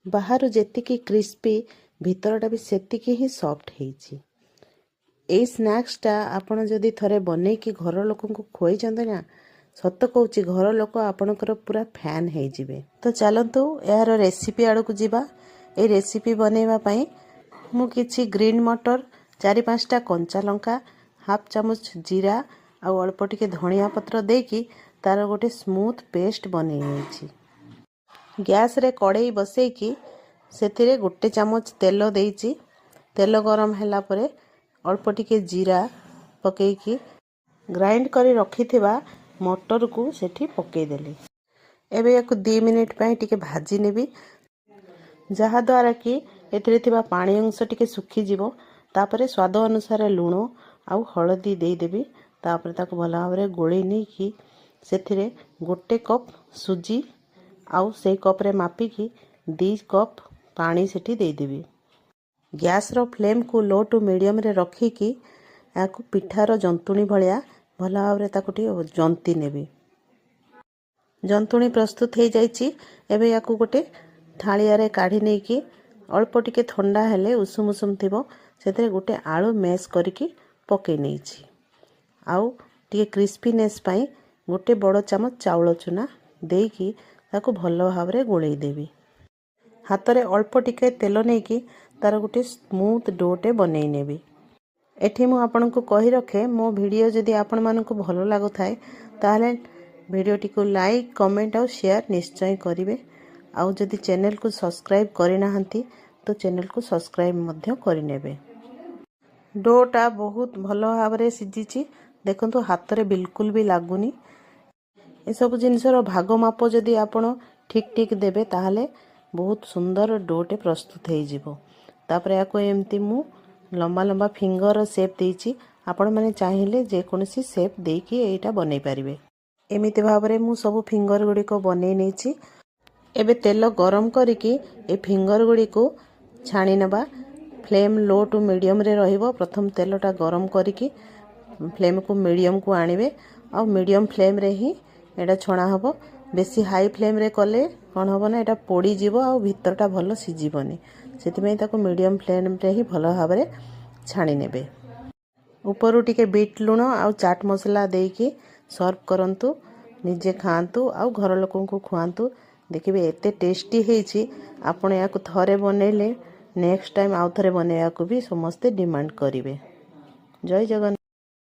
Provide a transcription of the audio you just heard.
बाहर जेतिकी क्रिस्पी भितरटा भी सेतिकी ही सॉफ्ट ହେଇଛି। ଏଇ ସ୍ନାକ୍ସଟା ଆପଣ ଯଦି ଥରେ ବନେଇକି ଘର ଲୋକଙ୍କୁ ଖୁଆଇଛନ୍ତି ନା ସତ କହୁଛି ଘର ଲୋକ ଆପଣଙ୍କର ପୁରା ଫ୍ୟାନ୍ ହେଇଯିବେ। ତ ଚାଲନ୍ତୁ ଏହାର ରେସିପି ଆଡ଼କୁ ଯିବା। এই ରେସିପି ବନେଇବା ପାଇଁ ମୁଁ କିଛି ଗ୍ରୀନ୍ ମଟର 4-5ଟା କଞ୍ଚା ଲଙ୍କା ହାଫ୍ ଚାମଚ ଜିରା ଆଉ ଅଳ୍ପ ଟିକେ ଧନିଆ ପତ୍ର ଦେଇକି ତାର ଗୋଟେ ସ୍ମୁଥ ପେଷ୍ଟ ବନେଇ ନେଇଛି। ଗ୍ୟାସ୍ ରେ କଡ଼େଇ ବସେଇକି ସେଥିରେ 1 ଚାମଚ ତେଲ ଦେଇଛି। ତେଲ ଗରମ ହେଲା ପରେ ଅଳ୍ପ ଟିକେ ଜିରା ପକେଇକି ଗ୍ରାଇଣ୍ଡ କରି ରଖିଥିବା ମଟରକୁ ସେଠି ପକେଇଦେଲି। ଏବେ ୟାକୁ 2 ମିନିଟ୍ ପାଇଁ ଟିକେ ଭାଜି ନେବି, ଯାହା ଦ୍ୱାରା କି ଏଥିରେ ଥିବା ପାଣି ଅଂଶ ଟିକେ ଶୁଖିଯିବ। ତାପରେ ସ୍ୱାଦ ଅନୁସାରେ ଲୁଣ ଆଉ ହଳଦୀ ଦେଇଦେବି। ତାପରେ ତାକୁ ଭଲ ଭାବରେ ଗୋଳେଇ ନେଇକି ସେଥିରେ 1 କପ୍ ସୁଜି ଆଉ ସେଇ କପ୍ରେ ମାପିକି 2 କପ୍ ପାଣି ସେଠି ଦେଇଦେବି। ଗ୍ୟାସ୍ର ଫ୍ଲେମ୍କୁ ଲୋ ଟୁ ମିଡ଼ିୟମ୍ରେ ରଖିକି ଏହାକୁ ପିଠାର ଜନ୍ତୁଣି ଭଳିଆ ଭଲ ଭାବରେ ତାକୁ ଟିକେ ଜନ୍ତି ନେବି। ଜନ୍ତୁଣି ପ୍ରସ୍ତୁତ ହେଇଯାଇଛି। ଏବେ ୟାକୁ ଗୋଟେ ଥାଳିଆରେ କାଢ଼ି ନେଇକି ଅଳ୍ପ ଟିକେ ଥଣ୍ଡା ହେଲେ ଉଷୁମ ଉଷୁମ ଥିବ ସେଥିରେ 1 ଆଳୁ ମେଶ୍ କରିକି ପକେଇ ନେଇଛି। ଆଉ ଟିକେ କ୍ରିସ୍ପିନେସ୍ ପାଇଁ 1 ବଡ଼ ଚାମଚ ଚାଉଳ ଚୁନା ଦେଇକି ତାକୁ ଭଲ ଭାବରେ ଗୋଳେଇ ଦେବି। ହାତରେ ଅଳ୍ପ ଟିକେ ତେଲ ନେଇକି ତାର ଗୋଟେ ସ୍ମୁଥ ଡୋଟେ ବନେଇ ନେବି। ଏଠି ମୁଁ ଆପଣଙ୍କୁ କହି ରଖେ ମୋ ଭିଡ଼ିଓ ଯଦି ଆପଣମାନଙ୍କୁ ଭଲ ଲାଗୁଥାଏ ତାହେଲେ ଭିଡ଼ିଓଟିକୁ ଲାଇକ୍ କମେଣ୍ଟ ଆଉ ସେୟାର ନିଶ୍ଚୟ କରିବେ। ଆଉ ଯଦି ଚ୍ୟାନେଲକୁ ସବସ୍କ୍ରାଇବ୍ କରିନାହାନ୍ତି ତ ଚ୍ୟାନେଲକୁ ସବସ୍କ୍ରାଇବ୍ ମଧ୍ୟ କରିନେବେ। ଡୋଟା ବହୁତ ଭଲ ଭାବରେ ସିଝିଛି। ଦେଖନ୍ତୁ ହାତରେ ବିଲକୁଲ ବି ଲାଗୁନି। ଏସବୁ ଜିନିଷର ଭାଗ ମାପ ଯଦି ଆପଣ ଠିକ୍ ଠିକ୍ ଦେବେ ତାହେଲେ ବହୁତ ସୁନ୍ଦର ଡୋଟେ ପ୍ରସ୍ତୁତ ହେଇଯିବ। ତାପରେ ୟାକୁ ଏମିତି ମୁଁ ଲମ୍ବା ଲମ୍ବା ଫିଙ୍ଗର ସେପ୍ ଦେଇଛି। ଆପଣମାନେ ଚାହିଁଲେ ଯେକୌଣସି ସେପ୍ ଦେଇକି ଏଇଟା ବନେଇ ପାରିବେ। ଏମିତି ଭାବରେ ମୁଁ ସବୁ ଫିଙ୍ଗର ଗୁଡ଼ିକ ବନେଇ ନେଇଛି। ଏବେ ତେଲ ଗରମ କରିକି ଏ ଫିଙ୍ଗର ଗୁଡ଼ିକୁ ଛାଣି ନେବା। ଫ୍ଲେମ୍ ଲୋ ଟୁ ମିଡ଼ିୟମ୍ରେ ରହିବ। ପ୍ରଥମ ତେଲଟା ଗରମ କରିକି ଫ୍ଲେମ୍କୁ ମିଡ଼ିୟମ୍କୁ ଆଣିବେ ଆଉ ମିଡ଼ିୟମ୍ ଫ୍ଲେମ୍ରେ ହିଁ ଏଇଟା ଛଣା ହେବ। ବେଶୀ ହାଇ ଫ୍ଲେମ୍ରେ କଲେ କ'ଣ ହେବ ନା ଏଇଟା ପୋଡ଼ିଯିବ ଆଉ ଭିତରଟା ଭଲ ସିଝିବନି। ସେଥିପାଇଁ ତାକୁ ମିଡ଼ିୟମ୍ ଫ୍ଲେମ୍ରେ ହିଁ ଭଲ ଭାବରେ ଛାଣି ନେବେ। ଉପରୁ ଟିକେ ବିଟ୍ ଲୁଣ ଆଉ ଚାଟ୍ ମସଲା ଦେଇକି ସର୍ଭ କରନ୍ତୁ। ନିଜେ ଖାଆନ୍ତୁ ଆଉ ଘର ଲୋକଙ୍କୁ ଖୁଆନ୍ତୁ। ଦେଖିବେ ଏତେ ଟେଷ୍ଟି ହେଇଛି। ଆପଣ ୟାକୁ ଥରେ ବନେଇଲେ ନେକ୍ସଟ ଟାଇମ୍ ଆଉ ଥରେ ବନେଇବାକୁ ବି ସମସ୍ତେ ଡିମାଣ୍ଡ କରିବେ। ଜୟ ଜଗନ୍ନାଥ।